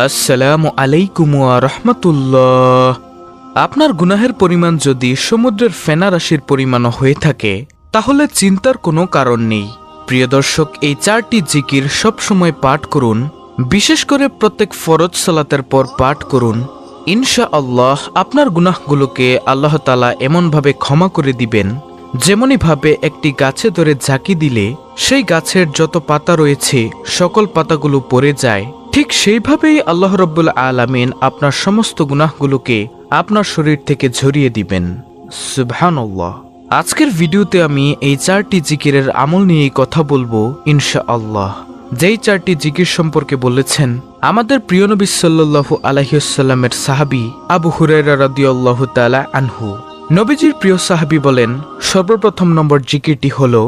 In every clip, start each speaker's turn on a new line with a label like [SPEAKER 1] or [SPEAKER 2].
[SPEAKER 1] আসসালামু আলাইকুম ওয়া রাহমাতুল্লাহ। আপনার গুনাহের পরিমাণ যদি সমুদ্রের ফেনা রাশির পরিমাণও হয়ে থাকে তাহলে চিন্তার কোনো কারণ নেই। প্রিয় দর্শক, এই 4টি জিকির সবসময় পাঠ করুন, বিশেষ করে প্রত্যেক ফরজ সালাতের পর পাঠ করুন। ইনশাআল্লাহ আপনার গুনাহগুলোকে আল্লাহ তাআলা এমনভাবে ক্ষমা করে দিবেন যেমনিভাবে একটি গাছে ধরে ঝাঁকি দিলে সেই গাছের যত পাতা রয়েছে সকল পাতাগুলো পড়ে যায়, ঠিক সেইভাবেই আল্লাহ রাব্বুল আলামিন আপনার সমস্ত গুনাহগুলোকে আপনার শরীর থেকে ঝরিয়ে দিবেন। সুবহানাল্লাহ। আজকের ভিডিওতে আমি এই 4টি জিকিরের আমল নিয়েই কথা বলবো ইনশাআল্লাহ। যেই 4টি জিকির সম্পর্কে বলেছেন আমাদের প্রিয় নবী সাল্লাল্লাহু আলাইহি ওয়াসাল্লামের সাহাবী আবু হুরায়রা রাদিয়াল্লাহু তাআলা আনহু। নবীজির প্রিয় সাহাবী বলেন, সর্বপ্রথম নম্বর জিকিরটি হলো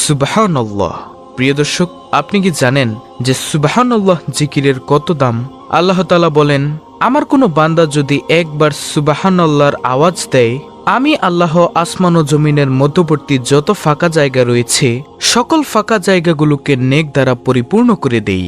[SPEAKER 1] সুবহানাল্লাহ। প্রিয় দর্শক, আপনি কি জানেন যে সুবহানাল্লাহ জিকিরের কত দাম? আল্লাহ তাআলা বলেন, আমার কোনো বান্দা যদি একবার সুবহানাল্লাহর আওয়াজ দেয়, আমি আল্লাহ আসমান ও জমিনের মধ্যবর্তী যত ফাঁকা জায়গা রয়েছে সকল ফাঁকা জায়গাগুলোকে নেক দ্বারা পরিপূর্ণ করে দেই।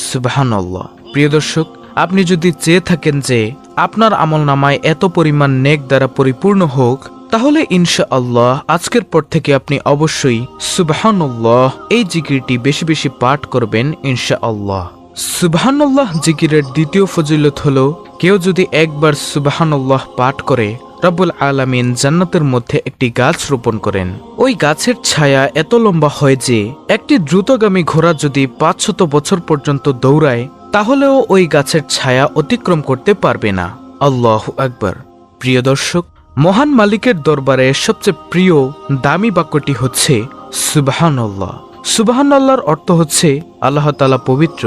[SPEAKER 1] সুবহানাল্লাহ। প্রিয় দর্শক, আপনি যদি চেয়ে থাকেন যে আপনার আমলনামায় এত পরিমাণ নেক দ্বারা পরিপূর্ণ হোক, তাহলে ইনশাআল্লাহ আজকের পর থেকে আপনি অবশ্যই সুবহানাল্লাহ এই জিকিরটি বেশি বেশি পাঠ করবেন ইনশাআল্লাহ। সুবহানাল্লাহ জিকিরের দ্বিতীয় ফজিলত হলো, কেউ যদি একবার সুবহানাল্লাহ পাঠ করে রব্বুল আলামিন জান্নাতের মধ্যে একটি গাছ রোপণ করেন। ওই গাছের ছায়া এত লম্বা হয় যে একটি দ্রুতগামী ঘোড়া যদি 500 বছর পর্যন্ত দৌড়ায় তাহলেও ওই গাছের ছায়া অতিক্রম করতে পারবে না। আল্লাহু আকবার। প্রিয় দর্শক, মহান মালিকের দরবারে সবচেয়ে প্রিয় দামি বাক্যটি হচ্ছে সুবহানাল্লাহ। সুবহানাল্লাহর অর্থ হচ্ছে আল্লাহ তাআলা পবিত্র।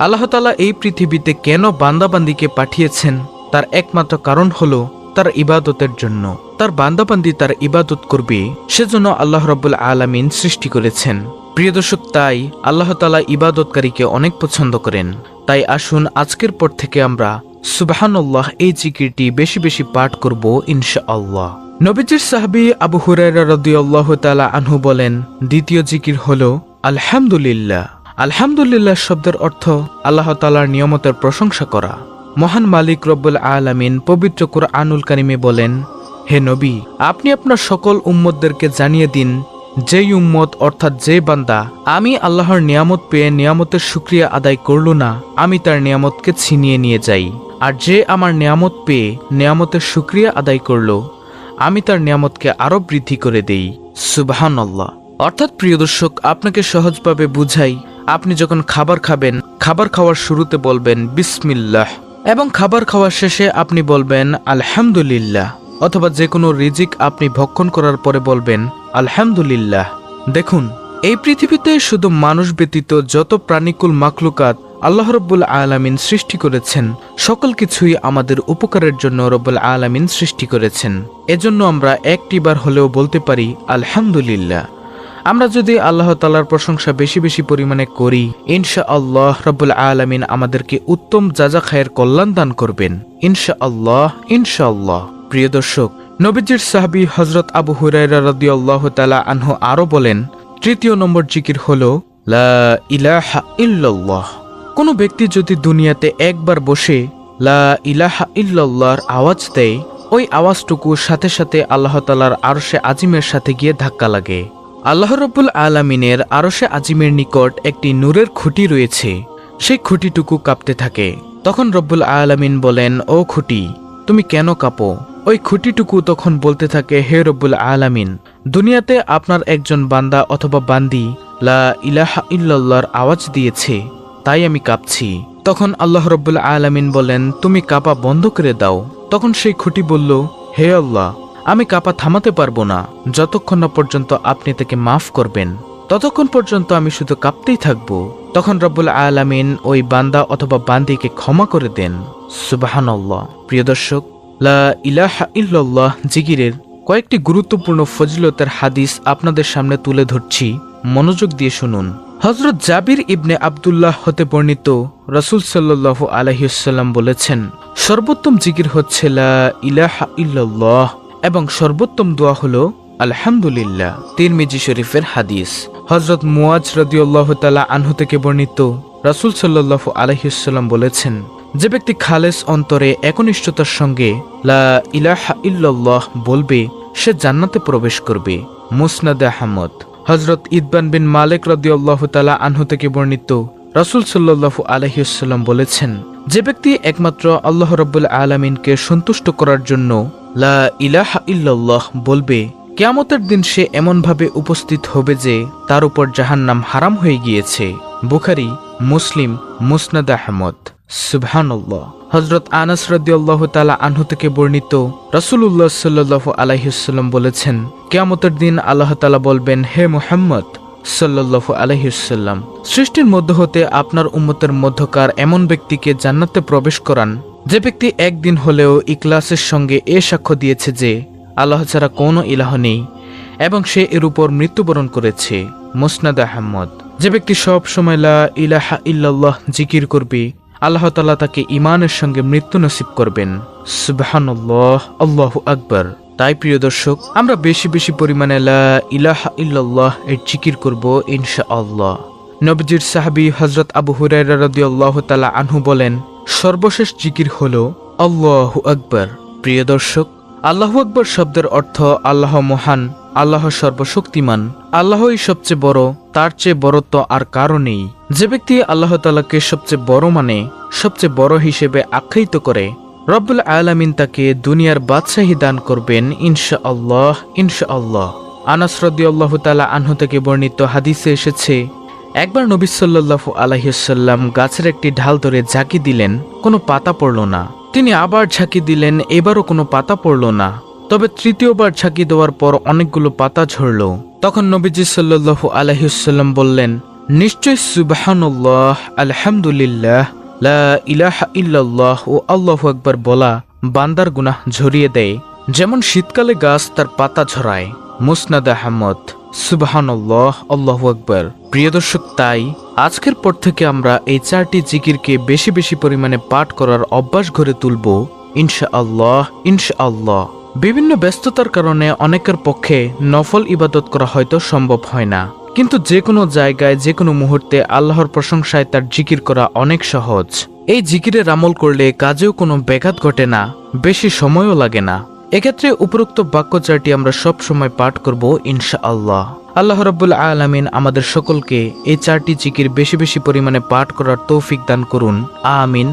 [SPEAKER 1] আল্লাহ তাআলা এই পৃথিবীতে কেন বান্দাবান্দীকে পাঠিয়েছেন তার একমাত্র কারণ হলো তার ইবাদতের জন্য। তার বান্দাবান্দী তার ইবাদত করবে, সেজন্য আল্লাহ রাব্বুল আলামিন সৃষ্টি করেছেন। প্রিয় দর্শক, তাই আল্লাহ তাআলা ইবাদতকারীকে অনেক পছন্দ করেন। তাই আসুন আজকের পর থেকে আমরা সুবহানাল্লাহ এই জিকিরটি বেশি বেশি পাঠ করব ইনশাআল্লাহ। নবীজির সাহাবী আবু হুরায়রা রাদিয়াল্লাহু তাআলা আনহু বলেন, দ্বিতীয় জিকির হলো আলহামদুলিল্লাহ। আলহামদুলিল্লাহ শব্দের অর্থ আল্লাহ তাআলার নিয়ামতের প্রশংসা করা। মহান মালিক রব্বুল আলামিন পবিত্র কুরআনুল কারিমে বলেন, হে নবী, আপনি আপনার সকল উম্মতদেরকে জানিয়ে দিন, যেই উম্মত অর্থাৎ যে বান্দা আমি আল্লাহর নিয়ামত পেয়ে নিয়ামতের শুকরিয়া আদায় করল না, আমি তার নিয়ামতকে ছিনিয়ে নিয়ে যাই। আর যে আমার নিয়ামত পেয়ে নিয়ামতের শুকরিয়া আদায় করল, আমি তার নিয়ামতকে আরো বৃদ্ধি করে দেই। সুবহানাল্লাহ। অর্থাৎ প্রিয় দর্শক, আপনাকে সহজভাবে বুঝাই, আপনি যখন খাবার খাবেন, খাবার খাওয়ার শুরুতে বলবেন বিসমিল্লাহ, এবং খাবার খাওয়ার শেষে আপনি বলবেন আলহামদুলিল্লাহ, অথবা যে কোনো রিজিক আপনি ভক্ষণ করার পরে বলবেন আলহামদুলিল্লাহ। দেখুন, এই পৃথিবীতে শুধু মানুষ ব্যতীত যত প্রাণীকুল মাখলুকাত আল্লাহ রাব্বুল আলামিন সৃষ্টি করেছেন, সকল কিছুই আমাদের উপকারের জন্য রব্বুল আলামিন সৃষ্টি করেছেন। এজন্য আমরা একটিবার হলেও বলতে পারি আলহামদুলিল্লাহ। আমরা যদি আল্লাহ তাআলার প্রশংসা বেশি বেশি পরিমাণে করি, ইনশাআল্লাহ রব্বুল আলামিন আমাদেরকে উত্তম যাজা খায়ের কল্যাণ দান করবেন ইনশাআল্লাহ ইনশাআল্লাহ। প্রিয় দর্শক, নবীজির সাহাবী হযরত আবু হুরায়রা রাদিয়াল্লাহু তাআলা আনহু আরো বলেন, তৃতীয় নম্বর জিকির হলো লা ইলাহা ইল্লাল্লাহ। কোনো ব্যক্তি যদি দুনিয়াতে একবার বসে লা ইলাহা ইল্লাল্লাহর আওয়াজ দেয়, ওই আওয়াজটুকু সাথে সাথে আল্লাহ তাআলার আরশে আজিমের সাথে গিয়ে ধাক্কা লাগে। আল্লাহ রাব্বুল আলামিনের আরশে আজিমের নিকট একটি নূরের খুঁটি রয়েছে, সেই খুঁটিটুকু কাঁপতে থাকে। তখন রব্বুল আলামিন বলেন, ও খুঁটি, তুমি কেন কাঁপো? ওই খুঁটিটুকু তখন বলতে থাকে, হে রব্বুল আলামিন, দুনিয়াতে আপনার একজন বান্দা অথবা বান্দি লা ইলাহা ইল্লাল্লাহর আওয়াজ দিয়েছে, তাই আমি কাঁপছি। তখন আল্লাহ রব্বুল আলামিন বলেন, তুমি কাঁপা বন্ধ করে দাও। তখন সেই খুঁটি বলল, হে আল্লাহ, আমি কাঁপা থামাতে পারবো না, যতক্ষণ না পর্যন্ত আপনি তাকে মাফ করবেন, ততক্ষণ পর্যন্ত আমি শুধু কাঁপতেই থাকবো। তখন রব্বুল আলামিন ওই বান্দা অথবা বান্দিকে ক্ষমা করে দেন। সুবহানাল্লাহ। প্রিয় দর্শক, লা ইলাহা ইল্লাল্লাহ জিকিরের কয়েকটি গুরুত্বপূর্ণ ফজিলতের হাদিস আপনাদের সামনে তুলে ধরছি, মনোযোগ দিয়ে শুনুন। হযরত জাবির ইবনে আব্দুল্লাহ হতে বর্ণিত, রাসূল সাল্লাল্লাহু আলাইহি ওয়াসাল্লাম বলেছেন, সর্বোত্তম জিকির হচ্ছে লা ইলাহা ইল্লাল্লাহ, এবং সর্বোত্তম দোয়া হলো আলহামদুলিল্লাহ। তিরমিজি শরীফের হাদিস। হযরত মুয়াজ রাদিয়াল্লাহু তাআলা আনহু থেকে বর্ণিত, রাসূল সাল্লাল্লাহু আলাইহি ওয়াসাল্লাম বলেছেন, যে ব্যক্তি খালেস অন্তরে একনিষ্ঠতার সঙ্গে লা ইলাহা ইল্লাল্লাহ বলবে সে জান্নাতে প্রবেশ করবে। মুসনাদ আহমদ। হযরত ইতবান বিন মালিক রাদিয়াল্লাহু তাআলা আনহু থেকে বর্ণিত, রাসূল সাল্লাল্লাহু আলাইহি ওয়াসাল্লাম বলেছেন, যে ব্যক্তি একমাত্র আল্লাহ রাব্বুল আলামিনকে সন্তুষ্ট করার জন্য লা ইলাহা ইল্লাল্লাহ বলবে, কিয়ামতের দিন সে এমনভাবে উপস্থিত হবে যে তার উপর জাহান্নাম হারাম হয়ে গিয়েছে। বুখারী, মুসলিম, মুসনাদ আহমদ। সুবহানাল্লাহ। হযরত আনাস রাদিয়াল্লাহু তাআলা আনহু থেকে বর্ণিত, রাসূলুল্লাহ সাল্লাল্লাহু আলাইহি ওয়াসাল্লাম বলেছেন, কিয়ামতের দিন আল্লাহ তাআলা বলবেন, হে মুহাম্মদ সাল্লাল্লাহু আলাইহি ওয়াসাল্লাম, সৃষ্টির মধ্য হতে আপনার উম্মতের মধ্যকার এমন ব্যক্তিকে জান্নাতে প্রবেশ করান যে ব্যক্তি একদিন হলেও ইখলাসের সঙ্গে এ সাক্ষ্য দিয়েছে যে আল্লাহ ছাড়া কোনো ইলাহ নেই এবং সে এর উপর মৃত্যুবরণ করেছে। মুসনাদ আহমদ। যে ব্যক্তি সব সময় লা ইলাহা ইল্লাল্লাহ জিকির করবে, আল্লাহ তাআলা তাকে ঈমানের সঙ্গে মৃত্যু নসিব করবেন। সুবহানাল্লাহ, আল্লাহু আকবার। তাই প্রিয় দর্শক, আমরা বেশি বেশি পরিমাণে লা ইলাহা ইল্লাল্লাহ এর জিকির করব ইনশাআল্লাহ। নবীজির সাহাবী হযরত আবু হুরায়রা রাদিয়াল্লাহু তাআলা আনহু বলেন, সর্বশেষ জিকির হলো আল্লাহু আকবার। প্রিয় দর্শক, আল্লাহু আকবার শব্দের অর্থ আল্লাহ মহান, আল্লাহ সর্বশক্তিমান, আল্লাহই সবচেয়ে বড়, তার চেয়ে বড় তো আর কারো নেই। যে ব্যক্তি আল্লাহ তাআলাকে সবচেয়ে বড় মানে, সবচেয়ে বড় হিসেবে আখ্যায়িত করে, রব্বুল আলামিন তাকে দুনিয়ার বাদশাহী দান করবেন ইনশাআল্লাহ, ইনশাআল্লাহ। আনাস রাদিয়াল্লাহু তাআলা আনহু থেকে বর্ণিত হাদিসে এসেছে, একবার নবী সাল্লাল্লাহু আলাইহি ওয়াসাল্লাম গাছের একটি ঢাল ধরে ঝাঁকি দিলেন, কোনো পাতা পড়ল না। তিনি আবার ঝাঁকি দিলেন, এবারও কোনো পাতা পড়ল না। তবে তৃতীয়বার ঝাঁকি দেওয়ার পর অনেকগুলো পাতা ঝরল। তখন নবীজি সাল্লাল্লাহু আলাইহি ওয়াসাল্লাম বললেন, নিশ্চয় সুবহানাল্লাহ, আলহামদুলিল্লাহ, লা ইলাহা ইল্লাল্লাহ ও আল্লাহু আকবার বলা বান্দার গুনাহ ঝরিয়ে দেয়, যেমন শীতকালে গাছ তার পাতা ঝরায়। মুসনাদ আহমদ। সুবহানাল্লাহ, আল্লাহু আকবার। প্রিয় দর্শক, তাই আজকের পর থেকে আমরা এই 4টি জিকিরকে বেশি বেশি পরিমাণে পাঠ করার অভ্যাস গড়ে তুলব ইনশাআল্লাহ, ইনশাআল্লাহ। বিভিন্ন ব্যস্ততার কারণে অনেকের পক্ষে নফল ইবাদত করা হয়তো সম্ভব হয় না, কিন্তু যে কোনো জায়গায় যে কোনো মুহূর্তে আল্লাহর প্রশংসায় তার জিকির করা অনেক সহজ। এই জিকিরের আমল করলে কাজেও কোনো ব্যাঘাত ঘটে না, বেশি সময়ও লাগে না। এক্ষেত্রে উপরোক্ত বাক্য 4টি আমরা সব সময় পাঠ করব ইনশাআল্লাহ। আল্লাহ রাব্বুল আলামিন আমাদের সকলকে এই 4টি জিকির বেশি বেশি পরিমাণে পাঠ করার তৌফিক দান করুন। আমিন।